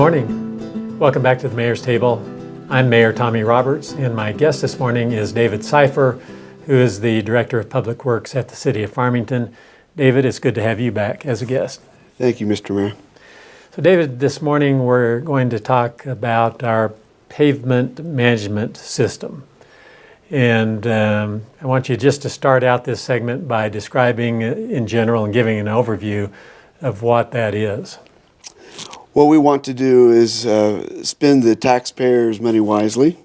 morning. Welcome back to the Mayor's Table. I'm Mayor Tommy Roberts, and my guest this morning is David Sypher, who is the Director of Public Works at the City of Farmington. David, it's good to have you back as a guest. Thank you, Mr. Mayor. So David, this morning we're going to talk about our Pavement Management System. And I want you just to start out this segment by describing in general and giving an overview of what that is. What we want to do is spend the taxpayers' money wisely.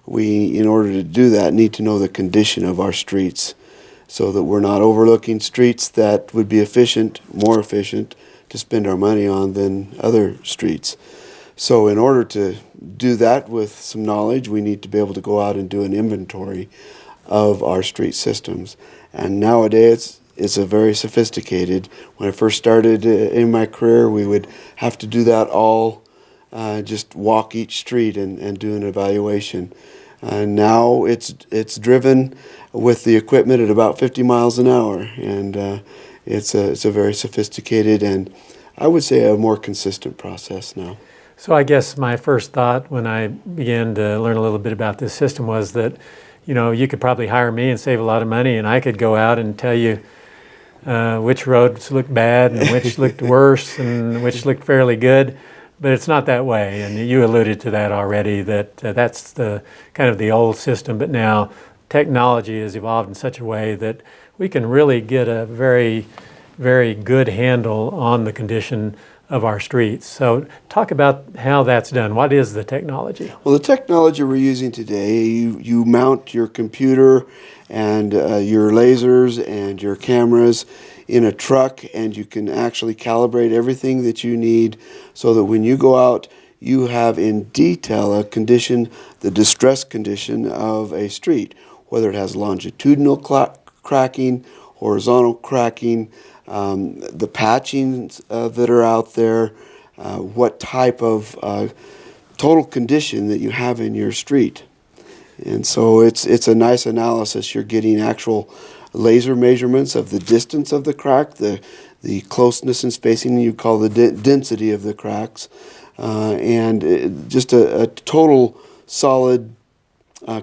We, in order to do that, need to know the condition of our streets so that we're not overlooking streets that would be more efficient to spend our money on than other streets. So in order to do that with some knowledge, we need to be able to go out and do an inventory of our street systems. And nowadays, it's a very sophisticated. When I first started in my career, we would have to do that all, just walk each street and do an evaluation. Now it's driven with the equipment at about 50 miles an hour, and it's a very sophisticated and I would say a more consistent process now. So I guess my first thought when I began to learn a little bit about this system was that, you could probably hire me and save a lot of money, and I could go out and tell you which roads looked bad and which looked worse and which looked fairly good, but it's not that way. And you alluded to that already, that that's the kind of the old system, but now technology has evolved in such a way that we can really get a very, very good handle on the condition of our streets. So talk about how that's done. What is the technology? Well, the technology we're using today, you mount your computer and your lasers and your cameras in a truck, and you can actually calibrate everything that you need so that when you go out, you have in detail a condition, the distress condition of a street, whether it has longitudinal cracking, horizontal cracking, the patchings that are out there, what type of total condition that you have in your street. And so it's a nice analysis. You're getting actual laser measurements of the distance of the crack, the closeness and spacing you call the density of the cracks, and just a total solid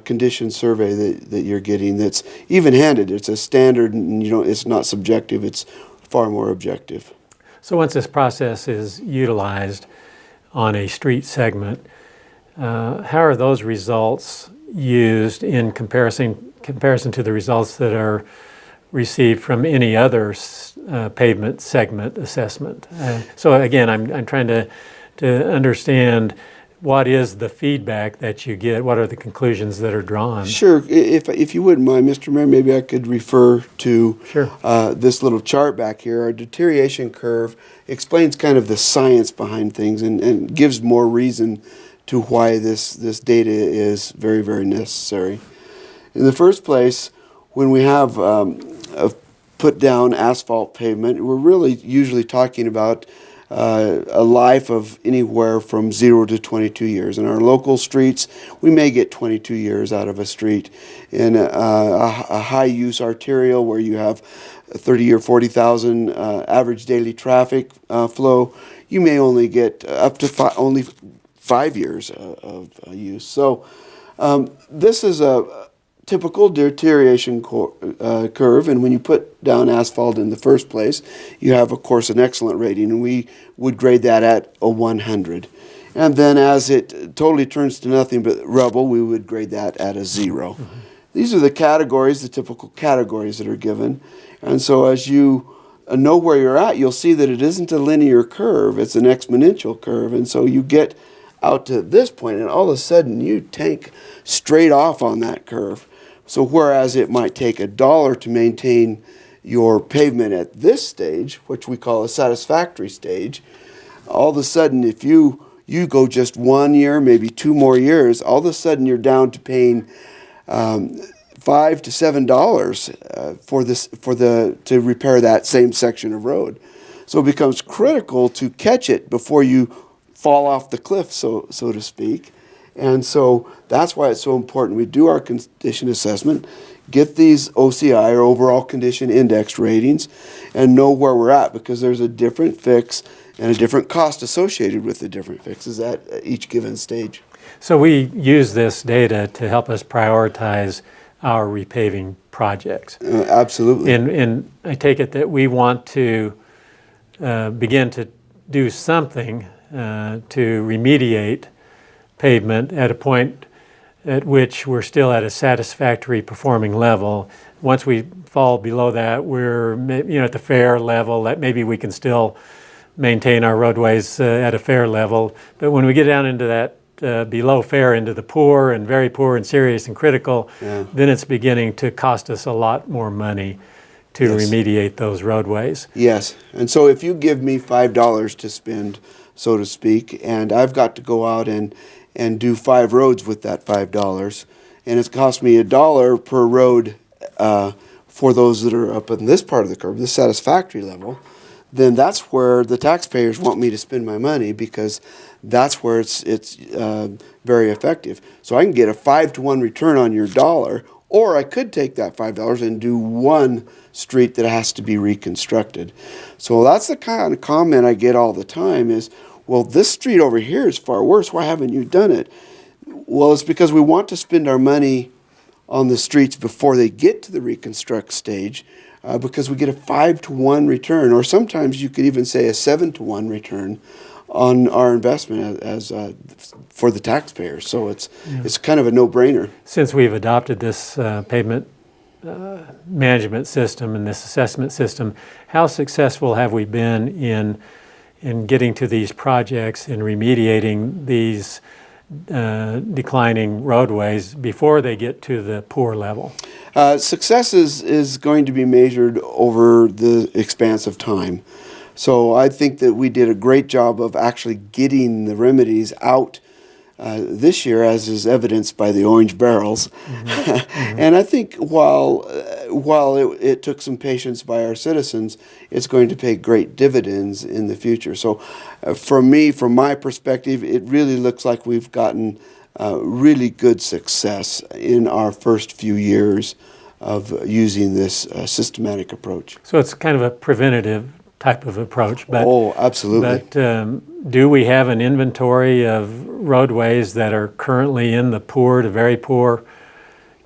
condition survey that you're getting that's even-handed. It's a standard, and it's not subjective. It's far more objective. So once this process is utilized on a street segment, how are those results used in comparison to the results that are received from any other pavement segment assessment? So again, I'm trying to understand what is the feedback that you get? What are the conclusions that are drawn? Sure. If you wouldn't mind, Mr. Mayor, maybe I could refer to this little chart back here. Our deterioration curve explains kind of the science behind things and gives more reason to why this data is very, very necessary. In the first place, when we have put down asphalt pavement, we're really usually talking about a life of anywhere from 0 to 22 years. In our local streets, we may get 22 years out of a street. In a high-use arterial where you have 30 or 40,000 average daily traffic flow, you may only get up to only 5 years of use. So this is a typical deterioration curve, and when you put down asphalt in the first place, you have, of course, an excellent rating, and we would grade that at a 100. And then as it totally turns to nothing but rubble, we would grade that at a 0. Mm-hmm. These are the categories, the typical categories that are given. And so as you know where you're at, you'll see that it isn't a linear curve, it's an exponential curve. And so you get out to this point, and all of a sudden you tank straight off on that curve. So whereas it might take $1 to maintain your pavement at this stage, which we call a satisfactory stage, all of a sudden if you go just 1 year, maybe 2 more years, all of a sudden you're down to paying $5 to $7 to repair that same section of road. So it becomes critical to catch it before you fall off the cliff, so to speak. And so that's why it's so important. We do our condition assessment, get these OCI, or overall condition index ratings, and know where we're at, because there's a different fix and a different cost associated with the different fixes at each given stage. So we use this data to help us prioritize our repaving projects. Absolutely. And I take it that we want to begin to do something to remediate pavement at a point at which we're still at a satisfactory performing level. Once we fall below that, we're at the fair level, that maybe we can still maintain our roadways at a fair level. But when we get down into that below fair, into the poor and very poor and serious and critical, then it's beginning to cost us a lot more money to remediate those roadways. Yes, and so if you give me $5 to spend, so to speak, and I've got to go out and do 5 roads with that $5, and it's cost me $1 per road for those that are up in this part of the curve, the satisfactory level, then that's where the taxpayers want me to spend my money, because that's where it's very effective. So I can get a 5-to-1 return on your dollar, or I could take that $5 and do one street that has to be reconstructed. So that's the kind of comment I get all the time is, well, this street over here is far worse. Why haven't you done it? Well, it's because we want to spend our money on the streets before they get to the reconstruct stage, because we get a 5-to-1 return, or sometimes you could even say a 7-to-1 return on our investment as for the taxpayers. So it's kind of a no-brainer. Since we've adopted this pavement management system and this assessment system, how successful have we been in getting to these projects and remediating these declining roadways before they get to the poor level? Success is going to be measured over the expanse of time. So I think that we did a great job of actually getting the remedies out this year, as is evidenced by the orange barrels. And I think while it took some patience by our citizens, it's going to pay great dividends in the future. So from my perspective, it really looks like we've gotten really good success in our first few years of using this systematic approach. So it's kind of a preventative type of approach. But, oh, absolutely. But do we have an inventory of roadways that are currently in the poor to very poor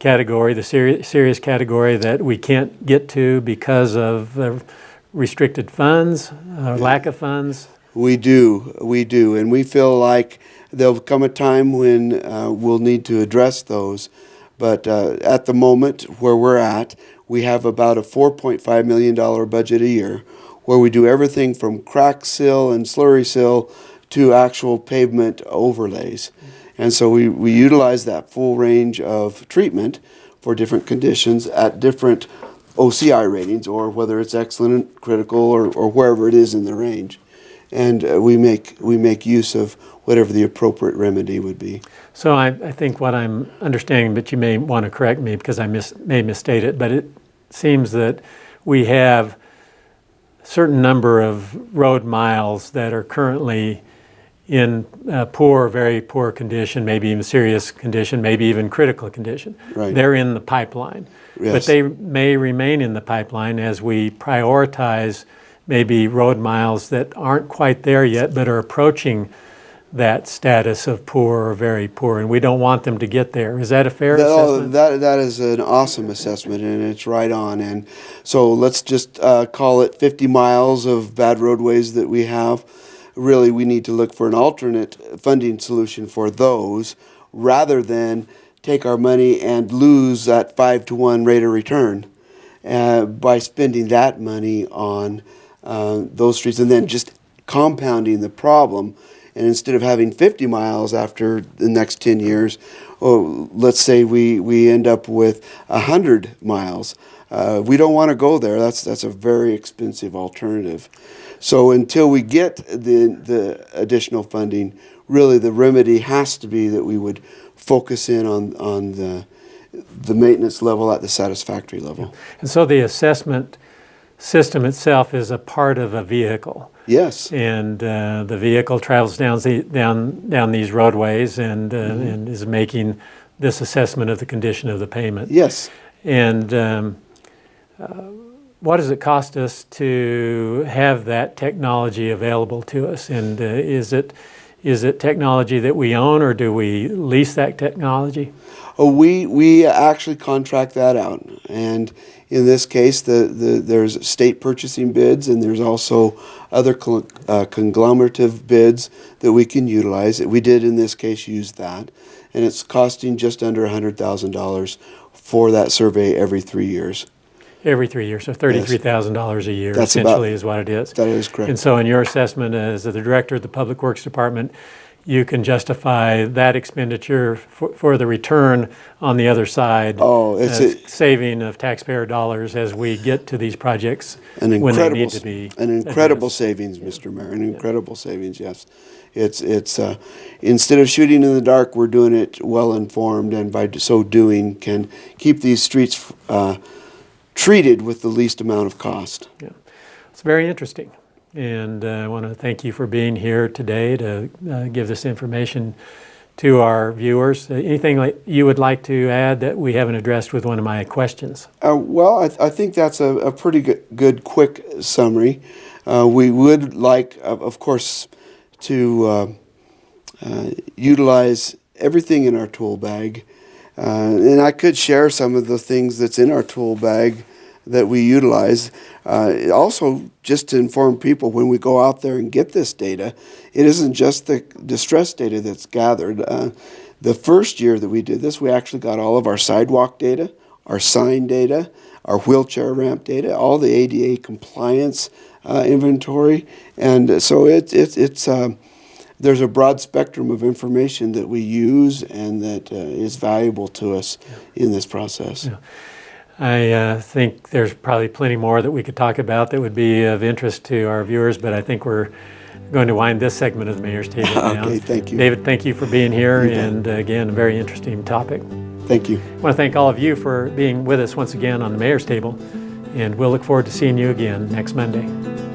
category, the serious category that we can't get to because of restricted funds, lack of funds? We do, and we feel like there'll come a time when we'll need to address those. But at the moment where we're at, we have about a $4.5 million budget a year, where we do everything from crack seal and slurry seal to actual pavement overlays. And so we utilize that full range of treatment for different conditions at different OCI ratings, or whether it's excellent, critical, or wherever it is in the range. And we make use of whatever the appropriate remedy would be. So I think what I'm understanding, but you may want to correct me because I may misstate it, but it seems that we have certain number of road miles that are currently in poor, very poor condition, maybe even serious condition, maybe even critical condition. Right. They're in the pipeline. Yes. But they may remain in the pipeline as we prioritize maybe road miles that aren't quite there yet, but are approaching that status of poor or very poor, and we don't want them to get there. Is that a fair assessment? That is an awesome assessment, and it's right on. And so let's just call it 50 miles of bad roadways that we have. Really, we need to look for an alternate funding solution for those, rather than take our money and lose that 5-to-1 rate of return by spending that money on those streets, and then just compounding the problem. And instead of having 50 miles after the next 10 years, let's say we end up with 100 miles. We don't want to go there. That's a very expensive alternative. So until we get the additional funding, really the remedy has to be that we would focus in on the maintenance level at the satisfactory level. And so the assessment system itself is a part of a vehicle. Yes. And the vehicle travels down these roadways and is making this assessment of the condition of the pavement. Yes. And what does it cost us to have that technology available to us? And is it technology that we own, or do we lease that technology? Oh, we actually contract that out, and in this case, there's state purchasing bids, and there's also other conglomerative bids that we can utilize. We did in this case use that, and it's costing just under $100,000 for that survey every 3 years. Every 3 years, so $33,000 a year, That's essentially is what it is. That is correct. And so in your assessment as the director of the Public Works Department, you can justify that expenditure for the return on the other side. Oh, it's as saving of taxpayer dollars as we get to these projects when they need to be an incredible addressed. Savings, Mr. Mayor, an incredible savings, yes. It's instead of shooting in the dark, we're doing it well informed, and by so doing can keep these streets treated with the least amount of cost. Yeah. It's very interesting, and I want to thank you for being here today to give this information to our viewers. Anything you would like to add that we haven't addressed with one of my questions? Well, I think that's a pretty good quick summary. We would like, of course, to utilize everything in our tool bag. And I could share some of the things that's in our tool bag that we utilize. Also, just to inform people, when we go out there and get this data, it isn't just the distress data that's gathered. The first year that we did this, we actually got all of our sidewalk data, our sign data, our wheelchair ramp data, all the ADA compliance inventory. And so there's a broad spectrum of information that we use and that is valuable to us in this process. Yeah. I think there's probably plenty more that we could talk about that would be of interest to our viewers, but I think we're going to wind this segment of the Mayor's Table down. Okay, thank you. David, thank you for being here, and again, a very interesting topic. Thank you. I want to thank all of you for being with us once again on the Mayor's Table, and we'll look forward to seeing you again next Monday.